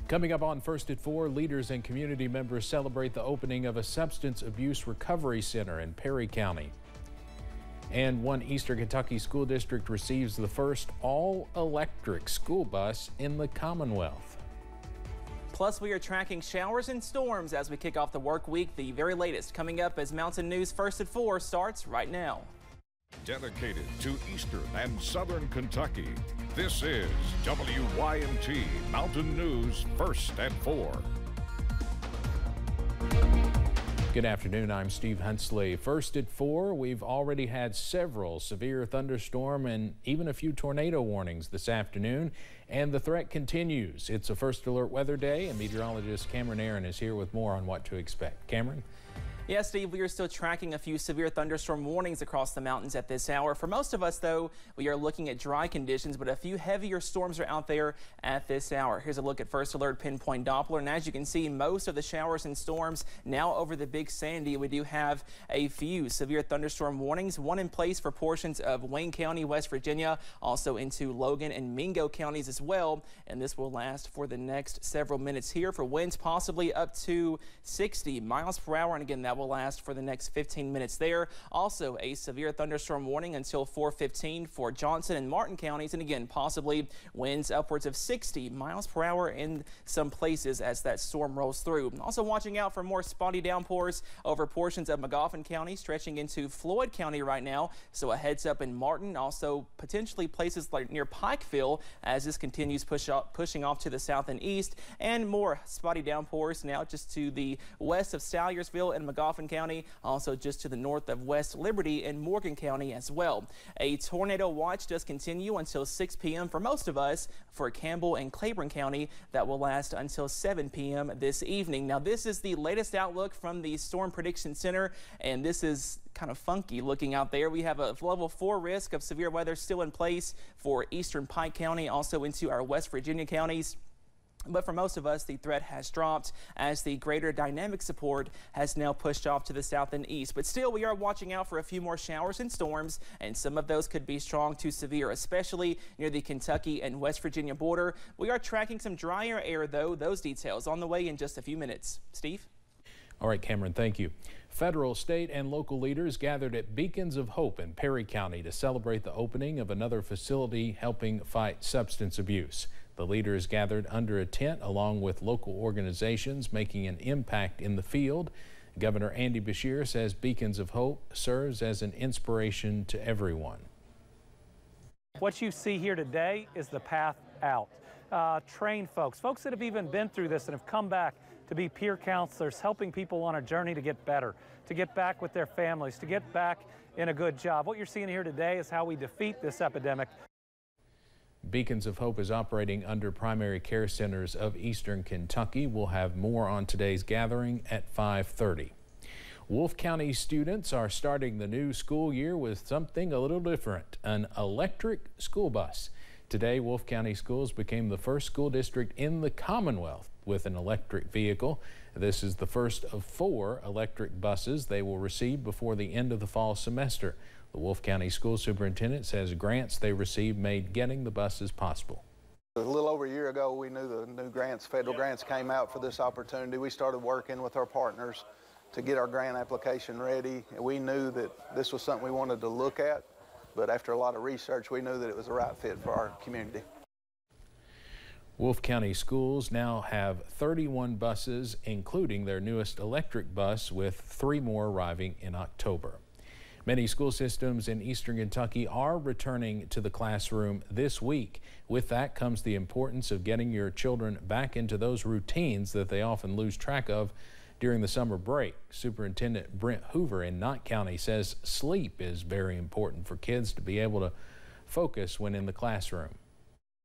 Coming up on First at 4, leaders and community members celebrate the opening of a substance abuse recovery center in Perry County. And one Eastern Kentucky school district receives the first all-electric school bus in the Commonwealth. Plus, we are tracking showers and storms as we kick off the work week. The very latest coming up as Mountain News First at 4 starts right now. Dedicated to Eastern and Southern Kentucky, this is WYMT Mountain News First at 4. Good afternoon, I'm Steve Hunsley. First at 4, we've already had several severe thunderstorm and even a few tornado warnings this afternoon, and the threat continues. It's a first alert weather day, and meteorologist Cameron Aaron is here with more on what to expect. Cameron? Yeah, Steve, we are still tracking a few severe thunderstorm warnings across the mountains at this hour. For most of us, though, we are looking at dry conditions, but a few heavier storms are out there at this hour. Here's a look at First Alert Pinpoint Doppler, and as you can see, most of the showers and storms now over the Big Sandy. We do have a few severe thunderstorm warnings, one in place for portions of Wayne County, West Virginia, also into Logan and Mingo counties as well, and this will last for the next several minutes here for winds possibly up to 60 miles per hour, and again, that will last for the next 15 minutes there. Also a severe thunderstorm warning until 4:15 for Johnson and Martin counties, and again possibly winds upwards of 60 miles per hour in some places as that storm rolls through. Also watching out for more spotty downpours over portions of Magoffin County stretching into Floyd County right now, so a heads up in Martin, also potentially places like near Pikeville as this continues pushing off to the south and east, and more spotty downpours now just to the west of Salyersville and Magoffin County, also just to the north of West Liberty and Morgan County as well. A tornado watch does continue until 6 p.m. for most of us for Campbell and Claiborne County. That will last until 7 p.m. this evening. Now, this is the latest outlook from the Storm Prediction Center, and this is kind of funky looking out there. We have a level 4 risk of severe weather still in place for eastern Pike County, also into our West Virginia counties. But for most of us, the threat has dropped as the greater dynamic support has now pushed off to the south and east. But still, we are watching out for a few more showers and storms, and some of those could be strong to severe, especially near the Kentucky and West Virginia border. We are tracking some drier air, though. Those details on the way in just a few minutes. Steve? All right, Cameron, thank you. Federal, state, and local leaders gathered at Beacons of Hope in Perry County to celebrate the opening of another facility helping fight substance abuse. The leaders gathered under a tent along with local organizations making an impact in the field. Governor Andy Beshear says Beacons of Hope serves as an inspiration to everyone. What you see here today is the path out. Trained folks that have even been through this and have come back to be peer counselors, helping people on a journey to get better, to get back with their families, to get back in a good job. What you're seeing here today is how we defeat this epidemic. Beacons of Hope is operating under primary care centers of Eastern Kentucky. We'll have more on today's gathering at 5:30. Wolfe County students are starting the new school year with something a little different, an electric school bus. Today, Wolfe County Schools became the first school district in the Commonwealth with an electric vehicle. This is the first of 4 electric buses they will receive before the end of the fall semester. The Wolfe County School Superintendent says grants they received made getting the buses possible. A little over a year ago, we knew the new grants, federal grants came out for this opportunity. We started working with our partners to get our grant application ready. We knew that this was something we wanted to look at, but after a lot of research, we knew that it was the right fit for our community. Wolfe County Schools now have 31 buses, including their newest electric bus, with 3 more arriving in October. Many school systems in Eastern Kentucky are returning to the classroom this week. With that comes the importance of getting your children back into those routines that they often lose track of during the summer break. Superintendent Brent Hoover in Knott County says sleep is very important for kids to be able to focus when in the classroom.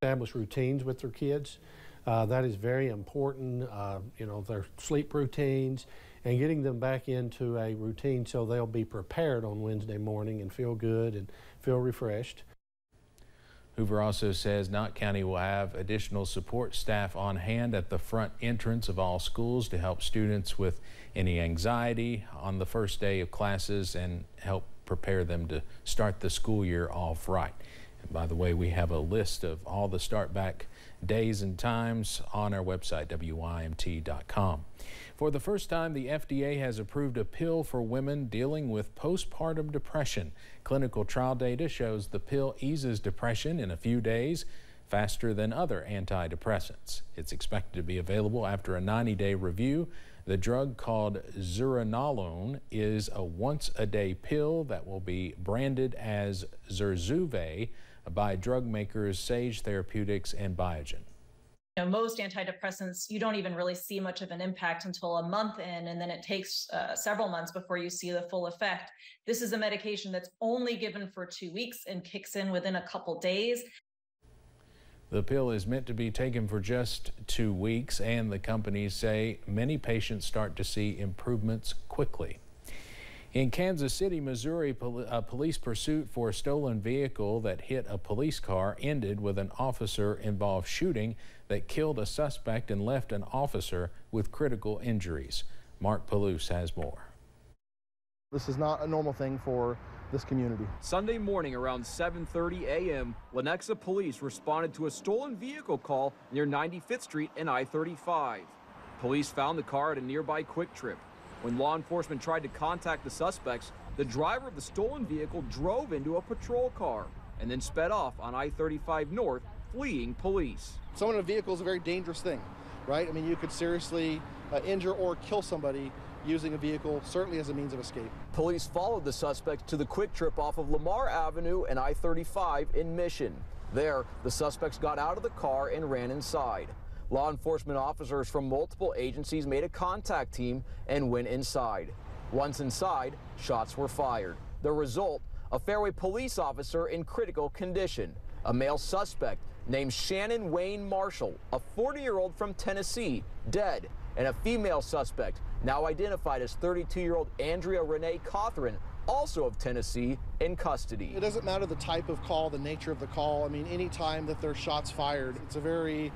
Establish routines with their kids. That is very important, their sleep routines and getting them back into a routine so they'll be prepared on Wednesday morning and feel good and feel refreshed. Hoover also says Knott County will have additional support staff on hand at the front entrance of all schools to help students with any anxiety on the first day of classes and help prepare them to start the school year off right. By the way, we have a list of all the start back days and times on our website, WYMT.com. For the first time, the FDA has approved a pill for women dealing with postpartum depression. Clinical trial data shows the pill eases depression in a few days, faster than other antidepressants. It's expected to be available after a 90-day review. The drug, called zuranolone, is a once-a-day pill that will be branded as Zurzuvae by drug makers Sage Therapeutics and Biogen. Most antidepressants, you don't even really see much of an impact until a month in, and then it takes several months before you see the full effect. This is a medication that's only given for 2 weeks and kicks in within a couple days. The pill is meant to be taken for just 2 weeks, and the companies say many patients start to see improvements quickly. In Kansas City, Missouri, a police pursuit for a stolen vehicle that hit a police car ended with an officer-involved shooting that killed a suspect and left an officer with critical injuries. Mark Palouse has more. This is not a normal thing for this community. Sunday morning around 7:30 a.m., Lenexa police responded to a stolen vehicle call near 95th Street and I-35. Police found the car at a nearby Quick Trip. When law enforcement tried to contact the suspects, the driver of the stolen vehicle drove into a patrol car and then sped off on I-35 North, fleeing police. Someone in a vehicle is a very dangerous thing, right? I mean, you could seriously injure or kill somebody using a vehicle, certainly as a means of escape. Police followed the suspect to the Quick Trip off of Lamar Avenue and I-35 in Mission. There, the suspects got out of the car and ran inside. Law enforcement officers from multiple agencies made a contact team and went inside. Once inside, shots were fired. The result, a Fairway police officer in critical condition. A male suspect named Shannon Wayne Marshall, a 40-year-old from Tennessee, dead. And a female suspect, now identified as 32-year-old Andrea Renee Cothran, also of Tennessee, in custody. It doesn't matter the type of call, the nature of the call. I mean, any time that there's shots fired, it's a very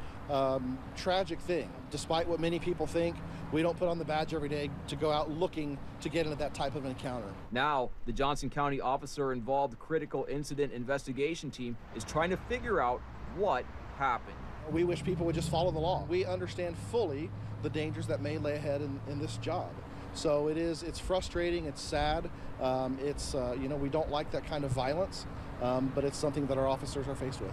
tragic thing. Despite what many people think, we don't put on the badge every day to go out looking to get into that type of an encounter. Now, the Johnson County officer-involved critical incident investigation team is trying to figure out what happened. We wish people would just follow the law. We understand fully the dangers that may lay ahead in this job. So it's frustrating, it's sad, we don't like that kind of violence, but it's something that our officers are faced with.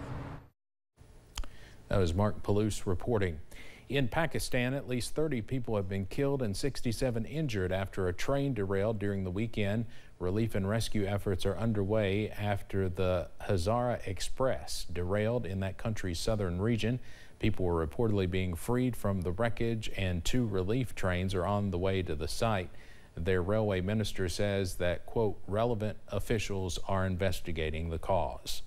That was Mark Palouse reporting. In Pakistan, at least 30 people have been killed and 67 injured after a train derailed during the weekend. Relief and rescue efforts are underway after the Hazara Express derailed in that country's southern region. People were reportedly being freed from the wreckage, and 2 relief trains are on the way to the site. Their railway minister says that, quote, relevant officials are investigating the cause.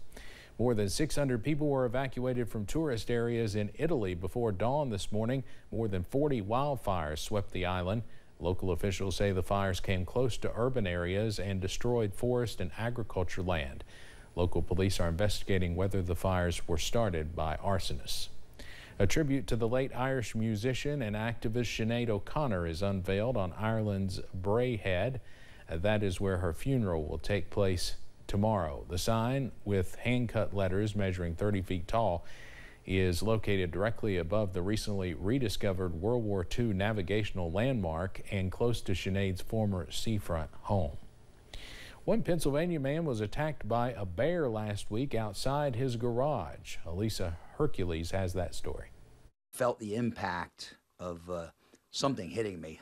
More than 600 people were evacuated from tourist areas in Italy before dawn this morning. More than 40 wildfires swept the island. Local officials say the fires came close to urban areas and destroyed forest and agriculture land. Local police are investigating whether the fires were started by arsonists. A tribute to the late Irish musician and activist Sinead O'Connor is unveiled on Ireland's Bray Head. That is where her funeral will take place tomorrow. The sign, with hand-cut letters measuring 30 feet tall, is located directly above the recently rediscovered World War II navigational landmark and close to Sinead's former seafront home. One Pennsylvania man was attacked by a bear last week outside his garage. Elisa Hercules has that story. Felt the impact of something hitting me,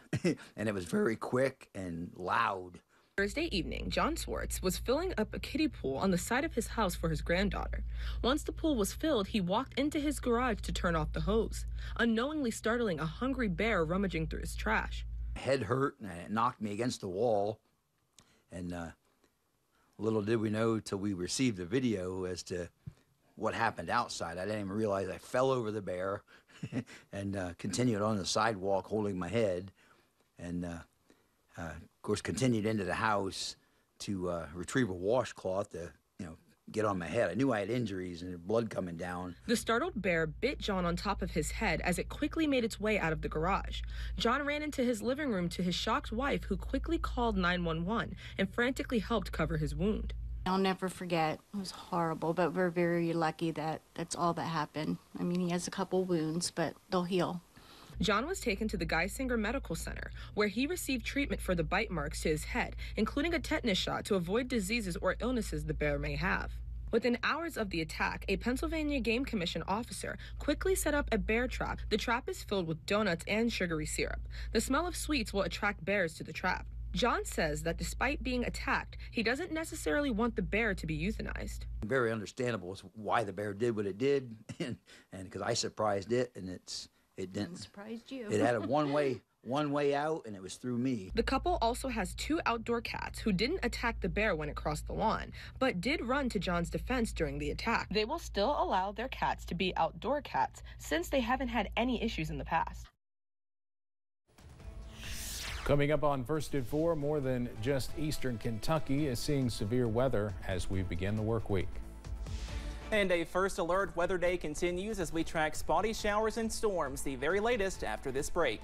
and it was very quick and loud. Thursday evening, John Swartz was filling up a kiddie pool on the side of his house for his granddaughter. Once the pool was filled, he walked into his garage to turn off the hose, unknowingly startling a hungry bear rummaging through his trash. Head hurt, and it knocked me against the wall, and little did we know till we received the video as to what happened outside. I didn't even realize I fell over the bear and continued on the sidewalk holding my head, and of course continued into the house to retrieve a washcloth to get on my head. I knew I had injuries and blood coming down. The startled bear bit John on top of his head as it quickly made its way out of the garage. John ran into his living room to his shocked wife, who quickly called 911 and frantically helped cover his wound. I'll never forget. It was horrible, but we're very lucky that that's all that happened. I mean, he has a couple wounds, but they'll heal. John was taken to the Geisinger Medical Center, where he received treatment for the bite marks to his head, including a tetanus shot to avoid diseases or illnesses the bear may have. Within hours of the attack, a Pennsylvania Game Commission officer quickly set up a bear trap. The trap is filled with donuts and sugary syrup. The smell of sweets will attract bears to the trap. John says that despite being attacked, he doesn't necessarily want the bear to be euthanized. Very understandable as why the bear did what it did, and because I surprised it, and it didn't. Surprised you. It had a one way out, and it was through me. The couple also has 2 outdoor cats who didn't attack the bear when it crossed the lawn, but did run to John's defense during the attack. They will still allow their cats to be outdoor cats since they haven't had any issues in the past. Coming up on First at 4, more than just eastern Kentucky is seeing severe weather as we begin the work week. And a first alert weather day continues as we track spotty showers and storms, the very latest after this break.